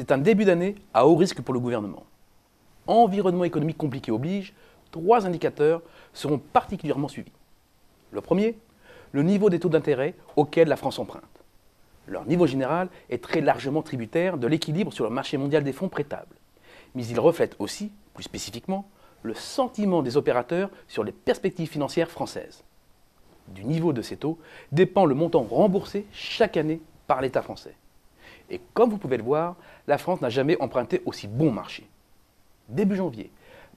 C'est un début d'année à haut risque pour le gouvernement. Environnement économique compliqué oblige, 3 indicateurs seront particulièrement suivis. Le premier, le niveau des taux d'intérêt auxquels la France emprunte. Leur niveau général est très largement tributaire de l'équilibre sur le marché mondial des fonds prêtables. Mais il reflète aussi, plus spécifiquement, le sentiment des opérateurs sur les perspectives financières françaises. Du niveau de ces taux dépend le montant remboursé chaque année par l'État français. Et comme vous pouvez le voir, la France n'a jamais emprunté aussi bon marché. Début janvier,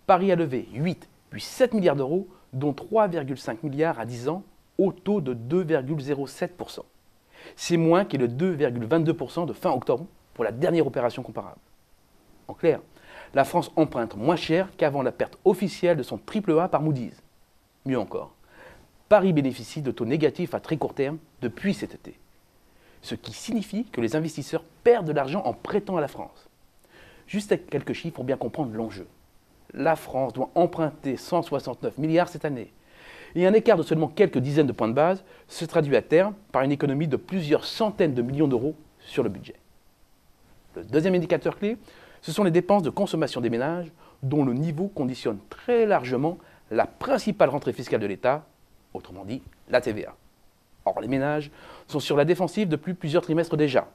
Paris a levé 8 puis 7 milliards d'euros, dont 3,5 milliards à 10 ans, au taux de 2,07%. C'est moins que le 2,22% de fin octobre pour la dernière opération comparable. En clair, la France emprunte moins cher qu'avant la perte officielle de son AAA par Moody's. Mieux encore, Paris bénéficie de taux négatifs à très court terme depuis cet été. Ce qui signifie que les investisseurs perdent de l'argent en prêtant à la France. Juste quelques chiffres pour bien comprendre l'enjeu. La France doit emprunter 169 milliards cette année. Et un écart de seulement quelques dizaines de points de base se traduit à terme par une économie de plusieurs centaines de millions d'euros sur le budget. Le deuxième indicateur clé, ce sont les dépenses de consommation des ménages, dont le niveau conditionne très largement la principale rentrée fiscale de l'État, autrement dit la TVA. Or, les ménages sont sur la défensive depuis plusieurs trimestres déjà.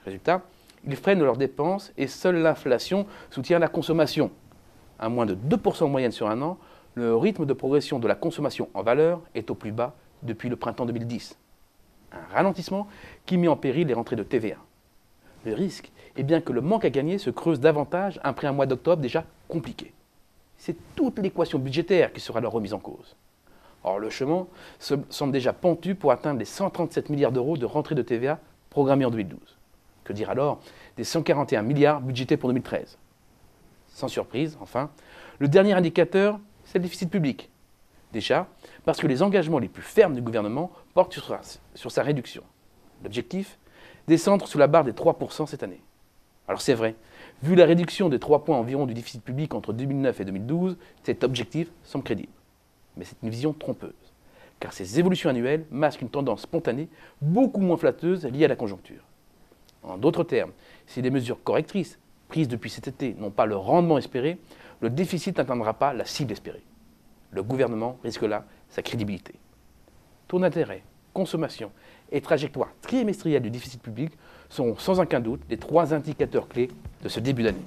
Résultat, ils freinent leurs dépenses et seule l'inflation soutient la consommation. À moins de 2% en moyenne sur un an, le rythme de progression de la consommation en valeur est au plus bas depuis le printemps 2010. Un ralentissement qui met en péril les rentrées de TVA. Le risque est bien que le manque à gagner se creuse davantage après un mois d'octobre déjà compliqué. C'est toute l'équation budgétaire qui sera alors remise en cause. Or, le chemin semble déjà pentu pour atteindre les 137 milliards d'euros de rentrée de TVA programmée en 2012. Que dire alors des 141 milliards budgétés pour 2013 ? Sans surprise, enfin, le dernier indicateur, c'est le déficit public. Déjà, parce que les engagements les plus fermes du gouvernement portent sur sa réduction. L'objectif, descendre sous la barre des 3% cette année. Alors c'est vrai, vu la réduction de 3 points environ du déficit public entre 2009 et 2012, cet objectif semble crédible. Mais c'est une vision trompeuse, car ces évolutions annuelles masquent une tendance spontanée beaucoup moins flatteuse liée à la conjoncture. En d'autres termes, si les mesures correctrices prises depuis cet été n'ont pas le rendement espéré, le déficit n'atteindra pas la cible espérée. Le gouvernement risque là sa crédibilité. Taux d'intérêt, consommation et trajectoire trimestrielle du déficit public seront sans aucun doute les 3 indicateurs clés de ce début d'année.